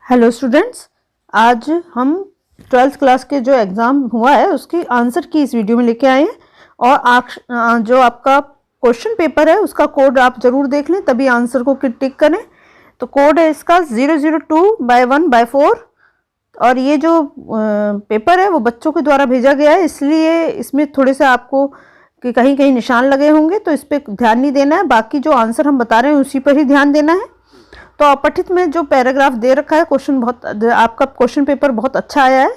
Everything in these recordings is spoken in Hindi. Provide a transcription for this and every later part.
हेलो स्टूडेंट्स, आज हम 12th क्लास के जो एग्ज़ाम हुआ है उसकी आंसर की इस वीडियो में लेके आए हैं। और जो आपका क्वेश्चन पेपर है उसका कोड आप ज़रूर देख लें, तभी आंसर को टिक करें। तो कोड है इसका 002/1/4। और ये जो पेपर है वो बच्चों के द्वारा भेजा गया है, इसलिए इसमें थोड़े से आपको कि कहीं कहीं निशान लगे होंगे, तो इस पर ध्यान नहीं देना है। बाकी जो आंसर हम बता रहे हैं उसी पर ही ध्यान देना है। तो अपठित में जो पैराग्राफ दे रखा है, आपका क्वेश्चन पेपर बहुत अच्छा आया है।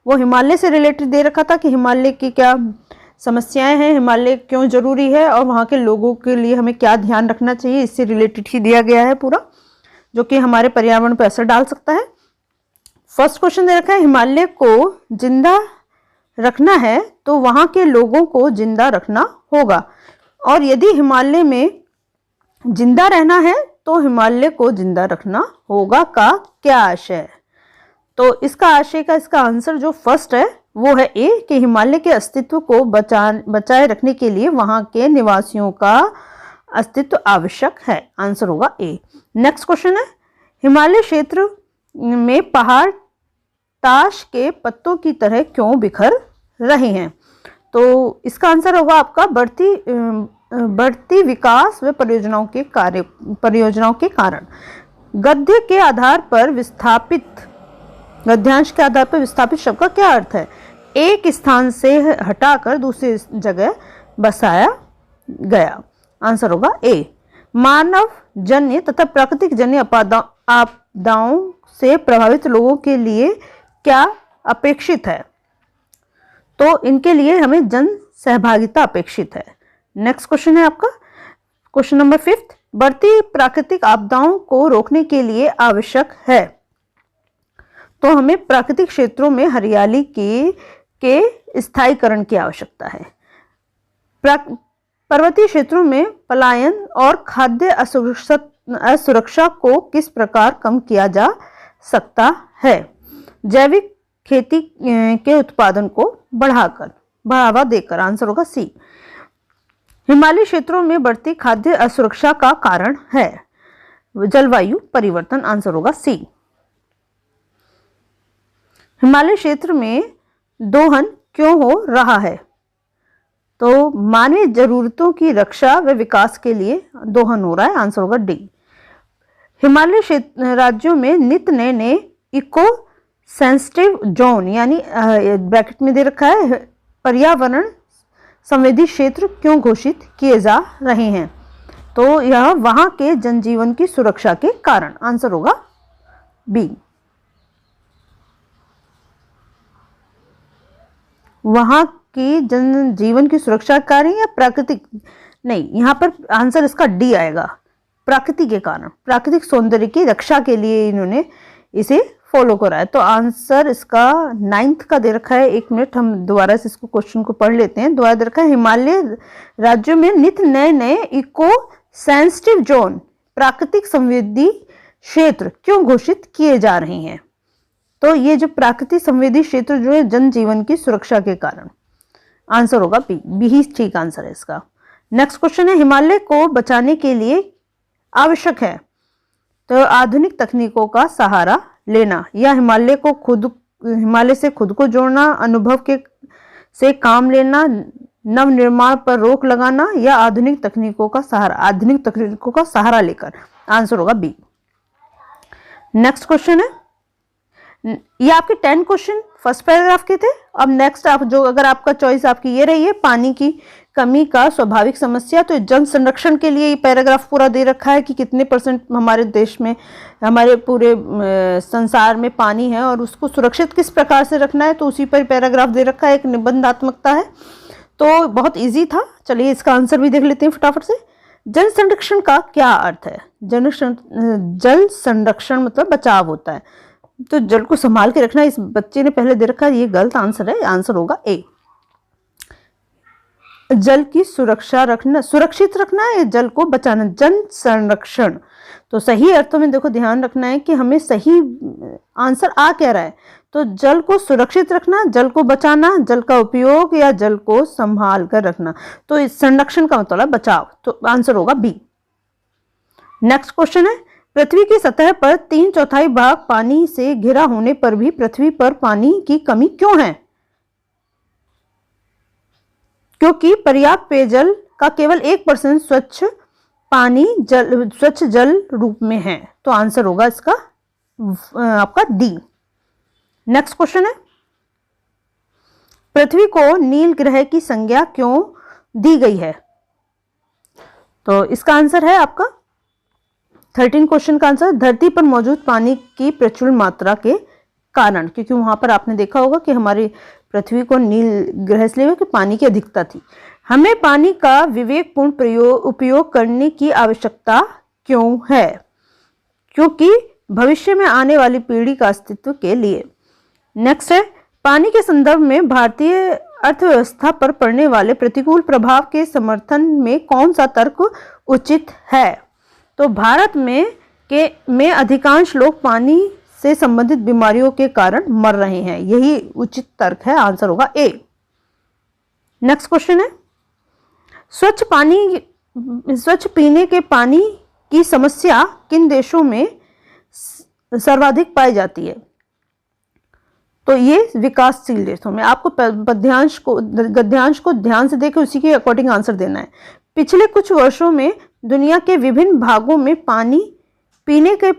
वो हिमालय से रिलेटेड दे रखा था कि हिमालय की क्या समस्याएं हैं, हिमालय क्यों ज़रूरी है और वहाँ के लोगों के लिए हमें क्या ध्यान रखना चाहिए, इससे रिलेटेड ही दिया गया है पूरा, जो कि हमारे पर्यावरण पर असर डाल सकता है। फर्स्ट क्वेश्चन दे रखा है, हिमालय को जिंदा रखना है तो वहाँ के लोगों को जिंदा रखना होगा। और यदि हिमालय में जिंदा रहना है तो हिमालय को जिंदा रखना होगा का क्या आशय है? तो इसका आशय का इसका आंसर जो फर्स्ट है वो है ए, कि हिमालय के अस्तित्व को बचाए रखने के लिए वहां के निवासियों का अस्तित्व आवश्यक है। आंसर होगा ए। नेक्स्ट क्वेश्चन है, हिमालय क्षेत्र में पहाड़ ताश के पत्तों की तरह क्यों बिखर रहे हैं? तो इसका आंसर होगा आपका बढ़ती विकास व परियोजनाओं के कारण। गद्यांश के आधार पर विस्थापित शब्द का क्या अर्थ है? एक स्थान से हटाकर दूसरी जगह बसाया गया। आंसर होगा ए। मानव जन्य तथा प्राकृतिक जन्य आपदाओं से प्रभावित लोगों के लिए क्या अपेक्षित है? तो इनके लिए हमें जन सहभागिता अपेक्षित है। नेक्स्ट क्वेश्चन है आपका क्वेश्चन नंबर 5, बढ़ती प्राकृतिक आपदाओं को रोकने के लिए आवश्यक है। तो हमें प्राकृतिक क्षेत्रों में हरियाली के स्थायीकरण की आवश्यकता है। पर्वतीय क्षेत्रों में पलायन और खाद्य असुरक्षा को किस प्रकार कम किया जा सकता है? जैविक खेती के उत्पादन को बढ़ावा देकर। आंसर होगा सी। हिमालय क्षेत्रों में बढ़ती खाद्य असुरक्षा का कारण है जलवायु परिवर्तन। आंसर होगा सी। हिमालय क्षेत्र में दोहन क्यों हो रहा है? तो मानवीय जरूरतों की रक्षा व विकास के लिए दोहन हो रहा है। आंसर होगा डी। हिमालय क्षेत्र राज्यों में नित्य नए इको सेंसिटिव जोन, यानी ब्रैकेट में दे रखा है, पर्यावरण संवेदी क्षेत्र क्यों घोषित किए जा रहे हैं? तो यह वहां के जनजीवन की सुरक्षा के कारण। आंसर होगा बी। वहां की जनजीवन की सुरक्षा के कारण या प्राकृतिक? नहीं, यहां पर आंसर इसका डी आएगा, प्राकृतिक के कारण, प्राकृतिक सौंदर्य की रक्षा के लिए इन्होंने इसे फॉलो करा है। तो आंसर इसका 9th का दे रखा है। 1 मिनट, हम दोबारा से इसको क्वेश्चन को पढ़ लेते हैं। दोबारा दे रखा है, हिमालय राज्यों में नित्य नए इको सेंसिटिव जोन, प्राकृतिक संवेदी क्षेत्र क्यों घोषित किए जा रहे हैं? तो ये जो प्राकृतिक संवेदी क्षेत्र जो है जनजीवन की सुरक्षा के कारण। आंसर होगा बी ही ठीक आंसर है इसका। नेक्स्ट क्वेश्चन है, हिमालय को बचाने के लिए आवश्यक है तो आधुनिक तकनीकों का सहारा लेना, या हिमालय से खुद को जोड़ना, अनुभव से काम लेना, नव निर्माण पर रोक लगाना, या आधुनिक तकनीकों का सहारा लेकर। आंसर होगा बी। नेक्स्ट क्वेश्चन है, ये आपके 10 क्वेश्चन फर्स्ट पैराग्राफ के थे। अब नेक्स्ट अगर आपका चॉइस आपकी ये रही है, पानी की कमी का स्वाभाविक समस्या, तो जल संरक्षण के लिए ये पैराग्राफ पूरा दे रखा है कि कितने % हमारे देश में, हमारे पूरे संसार में पानी है और उसको सुरक्षित किस प्रकार से रखना है, तो उसी पर पैराग्राफ दे रखा है। एक निबंधात्मकता है, तो बहुत इजी था। चलिए इसका आंसर भी देख लेते हैं फटाफट से। जल संरक्षण का क्या अर्थ है? जल संरक्षण मतलब बचाव होता है, तो जल को संभाल के रखना। इस बच्चे ने पहले दे रखा है, ये गलत आंसर है। आंसर होगा ए। जल की सुरक्षा रखना, सुरक्षित रखना है, जल को बचाना, जल संरक्षण। तो सही अर्थों में देखो ध्यान रखना है कि हमें सही आंसर आ क्या रहा है। तो जल को सुरक्षित रखना, जल को बचाना, जल का उपयोग या जल को संभाल कर रखना। तो इस संरक्षण का मतलब बचाव। तो आंसर होगा बी। नेक्स्ट क्वेश्चन है, पृथ्वी की सतह पर 3/4 भाग पानी से घिरा होने पर भी पृथ्वी पर पानी की कमी क्यों है? क्योंकि पर्याप्त पेयजल का केवल 1% स्वच्छ जल रूप में है। तो आंसर होगा इसका आपका डी। नेक्स्ट क्वेश्चन है, पृथ्वी को नील ग्रह की संज्ञा क्यों दी गई है? तो इसका आंसर है आपका 13 क्वेश्चन का आंसर, धरती पर मौजूद पानी की प्रचुर मात्रा के कारण, क्योंकि वहां पर आपने देखा होगा कि हमारी पृथ्वी को नील ग्रह इसलिए कि पानी की अधिकता थी। हमें पानी का विवेकपूर्ण उपयोग करने की आवश्यकता क्यों है? क्योंकि भविष्य में आने वाली पीढ़ी का अस्तित्व के लिए। नेक्स्ट है, पानी के संदर्भ में भारतीय अर्थव्यवस्था पर पड़ने वाले प्रतिकूल प्रभाव के समर्थन में कौन सा तर्क उचित है? तो भारत में अधिकांश लोग पानी से संबंधित बीमारियों के कारण मर रहे हैं, यही उचित तर्क है। आंसर होगा ए। नेक्स्ट क्वेश्चन है, स्वच्छ पीने के पानी की समस्या किन देशों में सर्वाधिक पाई जाती है? तो ये विकासशील देशों में। आपको गद्यांश को ध्यान से देखकर उसी के अकॉर्डिंग आंसर देना है। पिछले कुछ वर्षों में दुनिया के विभिन्न भागों में पीने के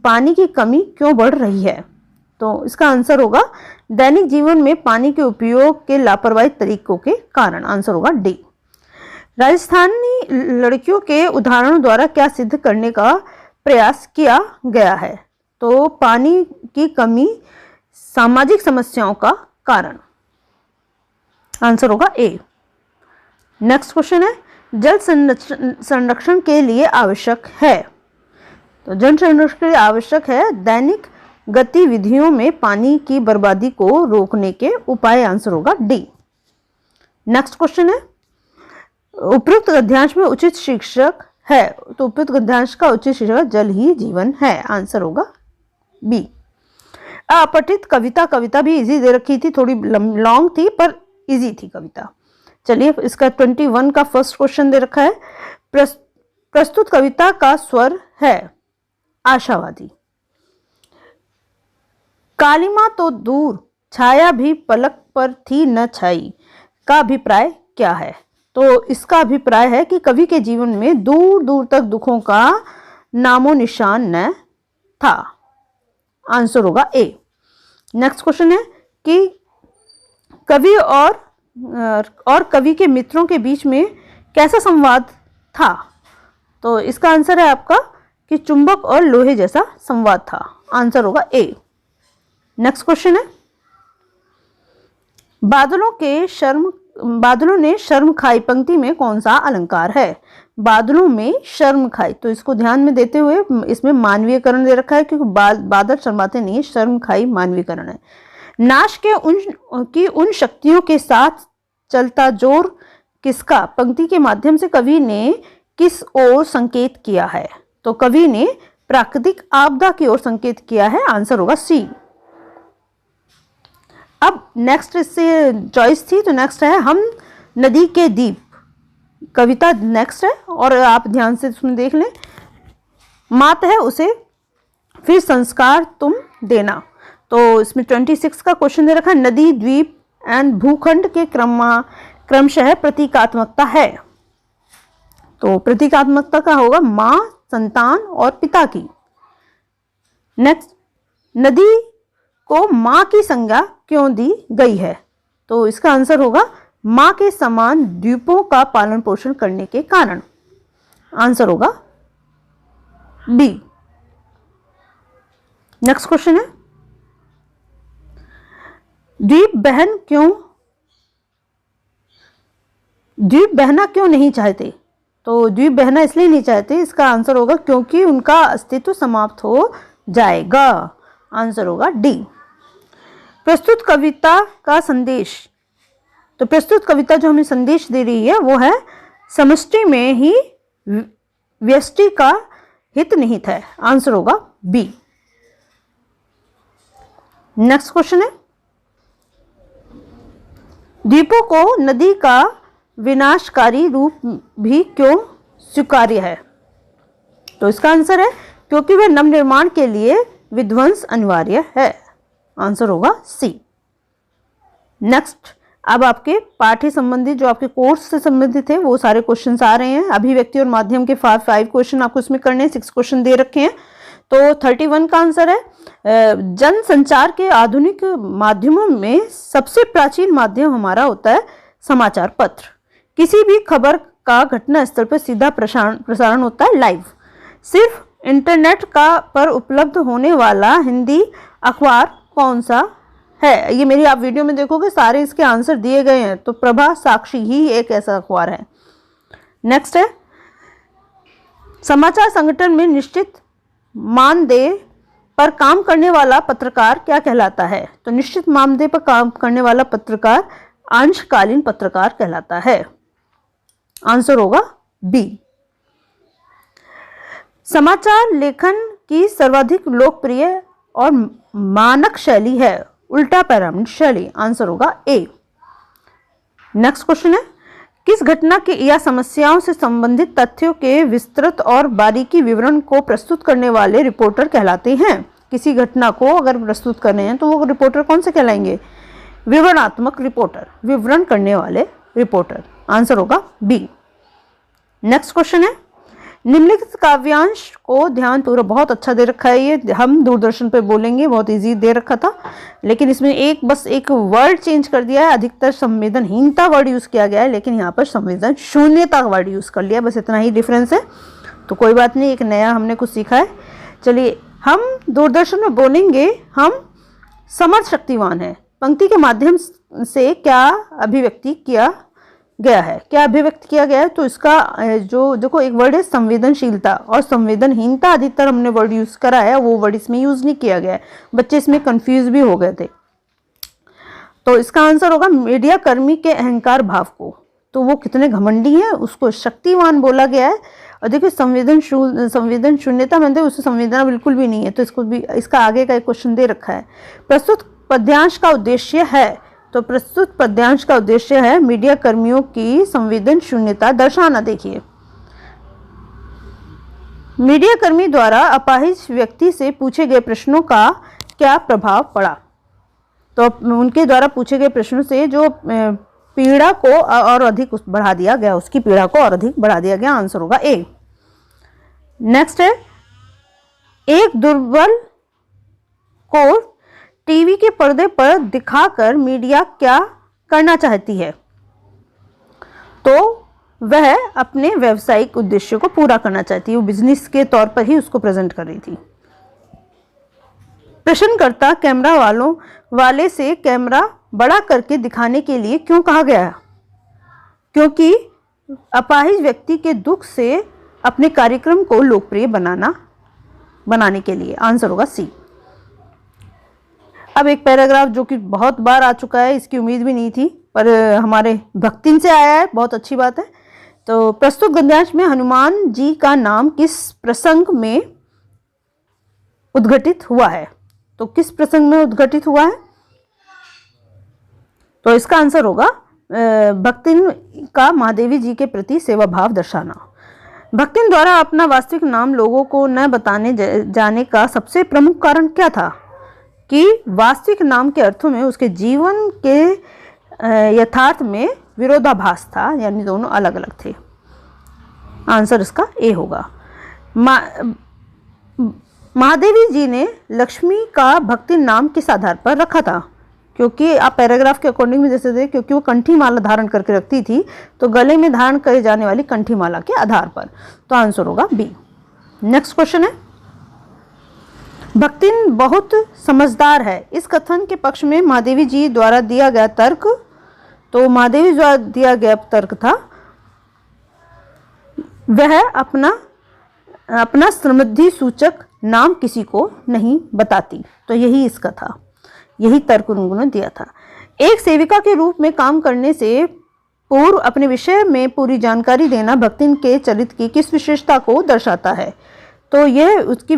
पानी की कमी क्यों बढ़ रही है? तो इसका आंसर होगा दैनिक जीवन में पानी के उपयोग के लापरवाही तरीकों के कारण। आंसर होगा डी। राजस्थानी लड़कियों के उदाहरणों द्वारा क्या सिद्ध करने का प्रयास किया गया है? तो पानी की कमी सामाजिक समस्याओं का कारण। आंसर होगा ए। नेक्स्ट क्वेश्चन है, जल संरक्षण के लिए आवश्यक है? तो जल संरक्षण के लिए आवश्यक है दैनिक गतिविधियों में पानी की बर्बादी को रोकने के उपाय। आंसर होगा डी। नेक्स्ट क्वेश्चन है, उपयुक्त गद्यांश में उचित शीर्षक है? तो उपयुक्त गद्यांश का उचित शीर्षक जल ही जीवन है। आंसर होगा बी। अपठित कविता भी इजी दे रखी थी, थोड़ी लॉन्ग थी पर इजी थी कविता। चलिए, इसका 21 का फर्स्ट क्वेश्चन दे रखा है, प्रस्तुत कविता का स्वर है आशावादी। कालिमा तो दूर, छाया भी पलक पर थी न छाई का अभिप्राय क्या है? तो इसका अभिप्राय है कि कवि के जीवन में दूर दूर तक दुखों का नामो निशान न था। आंसर होगा ए। नेक्स्ट क्वेश्चन है कि कवि और कवि के मित्रों के बीच में कैसा संवाद था? तो इसका आंसर है आपका कि चुंबक और लोहे जैसा संवाद था। आंसर होगा ए। नेक्स्ट क्वेश्चन है, बादलों ने शर्म खाई पंक्ति में कौन सा अलंकार है? बादलों में शर्म खाई, तो इसको ध्यान में देते हुए इसमें मानवीयकरण दे रखा है, क्योंकि बादल शर्माते नहीं है, शर्म खाई मानवीयकरण है। नाश के उन शक्तियों के साथ चलता जोर किसका पंक्ति के माध्यम से कवि ने किस ओर संकेत किया है? तो कवि ने प्राकृतिक आपदा की ओर संकेत किया है। आंसर होगा सी। अब नेक्स्ट इससे चॉइस थी, तो नेक्स्ट है हम नदी के दीप। कविता नेक्स्ट है और आप ध्यान से उसमें देख लें। मात है उसे फिर संस्कार तुम देना। तो इसमें 26 का क्वेश्चन दे रखा है, नदी द्वीप एंड भूखंड के क्रमशः प्रतीकात्मकता है। तो प्रतीकात्मकता का होगा माँ, संतान और पिता की। नेक्स्ट, नदी को माँ की संज्ञा क्यों दी गई है? तो इसका आंसर होगा माँ के समान द्वीपों का पालन पोषण करने के कारण। आंसर होगा बी। नेक्स्ट क्वेश्चन है, द्वीप बहना क्यों नहीं चाहते? तो द्वीप बहना इसलिए नहीं चाहते, इसका आंसर होगा क्योंकि उनका अस्तित्व समाप्त हो जाएगा। आंसर होगा डी। प्रस्तुत कविता का संदेश, तो प्रस्तुत कविता जो हमें संदेश दे रही है वो है समष्टि में ही व्यष्टि का हित निहित है। आंसर होगा बी। नेक्स्ट क्वेश्चन है, द्वीपों को नदी का विनाशकारी रूप भी क्यों स्वीकार्य है? तो इसका आंसर है क्योंकि वह नवनिर्माण के लिए विध्वंस अनिवार्य है। आंसर होगा सी। नेक्स्ट, अब आपके पाठ्य संबंधी जो आपके कोर्स से संबंधित है वो सारे क्वेश्चंस आ रहे हैं। अभिव्यक्ति और माध्यम के 5 क्वेश्चन आपको इसमें करने हैं, 6 क्वेश्चन दे रखे हैं। तो 31 का आंसर है जन संचार के आधुनिक माध्यमों में सबसे प्राचीन माध्यम हमारा होता है समाचार पत्र। किसी भी खबर का घटना स्थल पर सीधा प्रसारण होता है लाइव। सिर्फ इंटरनेट का पर उपलब्ध होने वाला हिंदी अखबार कौन सा है? ये मेरी आप वीडियो में देखोगे सारे इसके आंसर दिए गए हैं। तो प्रभा साक्षी ही एक ऐसा अखबार है। नेक्स्ट है, समाचार संगठन में निश्चित मानदेय पर काम करने वाला पत्रकार क्या कहलाता है? तो निश्चित मानदेय पर काम करने वाला पत्रकार अंशकालीन पत्रकार कहलाता है। आंसर होगा बी। समाचार लेखन की सर्वाधिक लोकप्रिय और मानक शैली है उल्टा पिरामिड शैली। आंसर होगा ए। नेक्स्ट क्वेश्चन है, किस घटना के या समस्याओं से संबंधित तथ्यों के विस्तृत और बारीकी विवरण को प्रस्तुत करने वाले रिपोर्टर कहलाते हैं? किसी घटना को अगर प्रस्तुत करने हैं तो वो रिपोर्टर कौन से कहलाएंगे? विवरणात्मक रिपोर्टर, विवरण करने वाले रिपोर्टर। आंसर होगा बी। नेक्स्ट क्वेश्चन है, निम्नलिखित काव्यांश को ध्यानपूर्वक, बहुत अच्छा दे रखा है ये, हम दूरदर्शन पे बोलेंगे, बहुत इजी दे रखा था, लेकिन इसमें बस एक वर्ड चेंज कर दिया है। अधिकतर संवेदनहीनता वर्ड यूज किया गया है, लेकिन यहाँ पर संवेदन शून्यता वर्ड यूज कर लिया, बस इतना ही डिफरेंस है। तो कोई बात नहीं, एक नया हमने कुछ सीखा है। चलिए, हम दूरदर्शन में बोलेंगे, हम समर्थ शक्तिवान है पंक्ति के माध्यम से क्या अभिव्यक्ति किया गया है? क्या अभिव्यक्त किया गया है? तो इसका जो देखो एक वर्ड है संवेदनशीलता और संवेदनहीनता, अधिकतर हमने वर्ड यूज करा है, वो वर्ड इसमें यूज नहीं किया गया है। बच्चे इसमें कंफ्यूज भी हो गए थे। तो इसका आंसर होगा मीडिया कर्मी के अहंकार भाव को, तो वो कितने घमंडी हैं उसको शक्तिवान बोला गया है। और देखिए संवेदन शून्यता मतलब उससे संवेदना बिल्कुल भी नहीं है, तो इसको भी, इसका आगे का एक क्वेश्चन दे रखा है। प्रस्तुत पद्यांश का उद्देश्य है, तो प्रस्तुत पद्यांश का उद्देश्य है मीडिया कर्मियों की संवेदन शून्यता दर्शाना। देखिए, मीडिया कर्मी द्वारा अपाहिज व्यक्ति से पूछे गए प्रश्नों का क्या प्रभाव पड़ा? तो उनके द्वारा पूछे गए प्रश्नों से जो पीड़ा को और अधिक बढ़ा दिया गया, उसकी पीड़ा को और अधिक बढ़ा दिया गया। आंसर होगा ए। नेक्स्ट है, एक दुर्बल को टीवी के पर्दे पर दिखाकर मीडिया क्या करना चाहती है? तो वह अपने व्यावसायिक उद्देश्य को पूरा करना चाहती है, वो बिजनेस के तौर पर ही उसको प्रेजेंट कर रही थी। प्रश्नकर्ता कैमरा वाले से कैमरा बड़ा करके दिखाने के लिए क्यों कहा गया? क्योंकि अपाहिज व्यक्ति के दुख से अपने कार्यक्रम को लोकप्रिय बनाने के लिए। आंसर होगा सी। अब एक पैराग्राफ जो कि बहुत बार आ चुका है, इसकी उम्मीद भी नहीं थी, पर हमारे भक्तिन से आया है, बहुत अच्छी बात है। तो प्रस्तुत गद्यांश में हनुमान जी का नाम किस प्रसंग में उद्घटित हुआ है? तो किस प्रसंग में उद्घटित हुआ है? तो इसका आंसर होगा भक्तिन का महादेवी जी के प्रति सेवा भाव दर्शाना। भक्तिन द्वारा अपना वास्तविक नाम लोगों को न बताने जाने का सबसे प्रमुख कारण क्या था? कि वास्तविक नाम के अर्थों में उसके जीवन के यथार्थ में विरोधाभास था, यानी दोनों अलग अलग थे। आंसर इसका ए होगा। महादेवी जी ने लक्ष्मी का भक्ति नाम किस आधार पर रखा था? क्योंकि आप पैराग्राफ के अकॉर्डिंग में जैसे थे, क्योंकि वो कंठी माला धारण करके रखती थी, तो गले में धारण करे जाने वाली कंठी माला के आधार पर। तो आंसर होगा बी। नेक्स्ट क्वेश्चन है, भक्तिन बहुत समझदार है, इस कथन के पक्ष में महादेवी जी द्वारा दिया गया तर्क? तो महादेवी द्वारा दिया गया तर्क था वह अपना समृद्धि सूचक नाम किसी को नहीं बताती। तो यही इसका था, यही तर्क उन्होंने दिया था। एक सेविका के रूप में काम करने से पूर्व अपने विषय में पूरी जानकारी देना भक्तिन के चरित्र की किस विशेषता को दर्शाता है? तो यह उसकी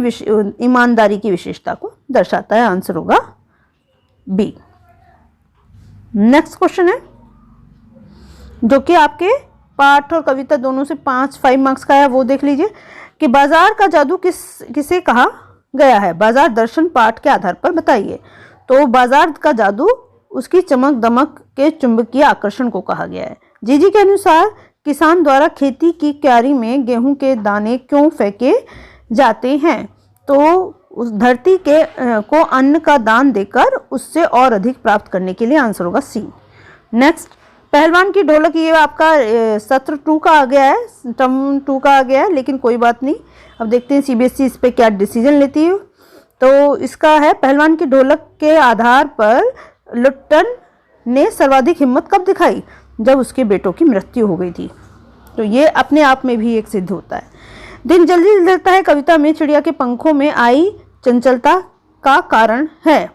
ईमानदारी की विशेषता को दर्शाता है। आंसर होगा बी। नेक्स्ट क्वेश्चन है जो कि आपके पाठ और कविता दोनों से 5 मार्क्स का है, वो देख लीजिए। कि बाजार का जादू किसे कहा गया है? बाजार दर्शन पाठ के आधार पर बताइए। तो बाजार का जादू उसकी चमक दमक के चुंबकीय आकर्षण को कहा गया है। जीजी के अनुसार किसान द्वारा खेती की क्यारी में गेहूं के दाने क्यों फेंके जाते हैं? तो उस धरती के को अन्न का दान देकर उससे और अधिक प्राप्त करने के लिए। आंसर होगा सी। नेक्स्ट, पहलवान की ढोलक, ये आपका सत्र 2 का आ गया है, टर्म 2 का आ गया है, लेकिन कोई बात नहीं। अब देखते हैं सीबीएसई इस पे क्या डिसीजन लेती है। तो इसका है, पहलवान की ढोलक के आधार पर लुट्टन ने सर्वाधिक हिम्मत कब दिखाई? जब उसके बेटों की मृत्यु हो गई थी। तो ये अपने आप में भी एक सिद्ध होता है। दिन जल्दी ढलता है कविता में चिड़िया के पंखों में आई चंचलता का कारण है।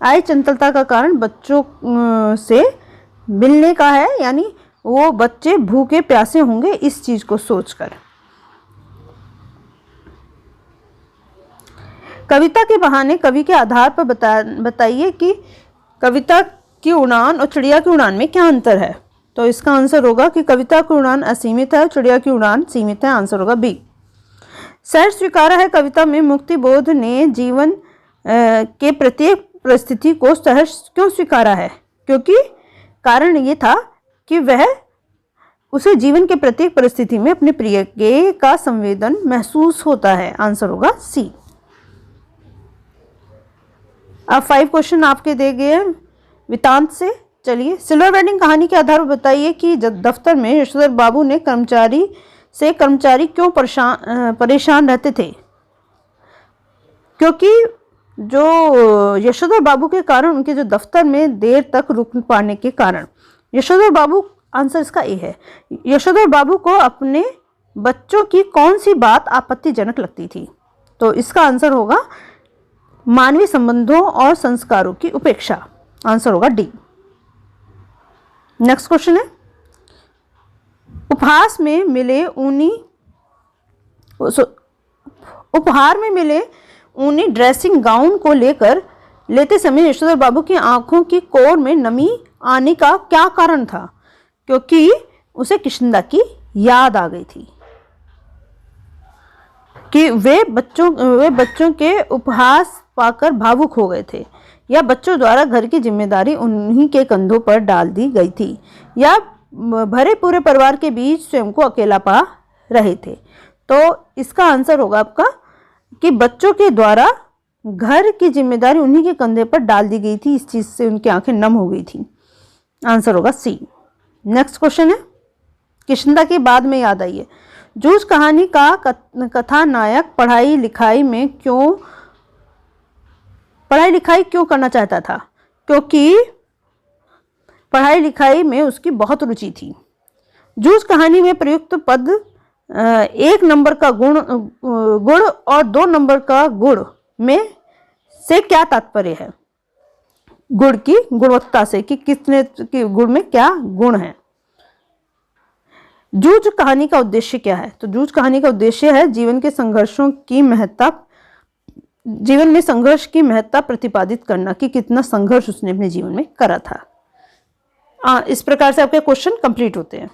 आई चंचलता का कारण बच्चों से मिलने का है, यानी वो बच्चे भूखे प्यासे होंगे इस चीज को सोचकर। कविता के बहाने कवि के आधार पर बताइए कि कविता की उड़ान और चिड़िया की उड़ान में क्या अंतर है? तो इसका आंसर होगा कि कविता की उड़ान असीमित है और चिड़िया की उड़ान सीमित है। आंसर होगा बी। सहज स्वीकारा है कविता में मुक्ति बोध ने जीवन के प्रत्येक परिस्थिति को सहज क्यों स्वीकारा है? क्योंकि कारण ये था कि वह उसे जीवन के प्रत्येक परिस्थिति में अपने प्रिय के का संवेदन महसूस होता है। आंसर होगा सी। अब 5 क्वेश्चन आपके दे गए वितांत से। चलिए, सिल्वर वेडिंग कहानी के आधार पर बताइए कि दफ्तर में यशोधर बाबू ने कर्मचारी क्यों परेशान रहते थे? क्योंकि जो यशोधर बाबू के कारण, उनके जो दफ्तर में देर तक रुक पाने के कारण। यशोधर बाबू, आंसर इसका ए है। यशोधर बाबू को अपने बच्चों की कौन सी बात आपत्तिजनक लगती थी? तो इसका आंसर होगा मानवीय संबंधों और संस्कारों की उपेक्षा। आंसर होगा डी। नेक्स्ट क्वेश्चन है, उपहार में मिले ऊनी ड्रेसिंग गाउन को लेते समय यशोधर बाबू की आंखों की कोर में नमी आने का क्या कारण था? क्योंकि उसे किष्किंधा की याद आ गई थी कि वे बच्चों के उपहास पाकर भावुक हो गए थे, या बच्चों द्वारा घर की जिम्मेदारी उन्हीं के कंधों पर डाल दी गई थी, या भरे पूरे परिवार के बीच स्वयं को अकेला पा रहे थे। तो इसका आंसर होगा आपका कि बच्चों के द्वारा घर की जिम्मेदारी उन्हीं के कंधे पर डाल दी गई थी, इस चीज से उनकी आंखें नम हो गई थी। आंसर होगा सी। नेक्स्ट क्वेश्चन है, किष्किंधा के बाद में याद आइए, जूझ कहानी का कथानायक पढ़ाई लिखाई क्यों करना चाहता था? क्योंकि पढ़ाई लिखाई में उसकी बहुत रुचि थी। जूझ कहानी में प्रयुक्त पद 1 नंबर का गुण और 2 नंबर का गुण में से क्या तात्पर्य है? गुण की गुणवत्ता से, कि कितने की गुण में क्या गुण है। जूझ कहानी का उद्देश्य क्या है? तो जूझ कहानी का उद्देश्य है जीवन में संघर्ष की महत्ता प्रतिपादित करना, कि कितना संघर्ष उसने अपने जीवन में करा था। इस प्रकार से आपके क्वेश्चन कंप्लीट होते हैं।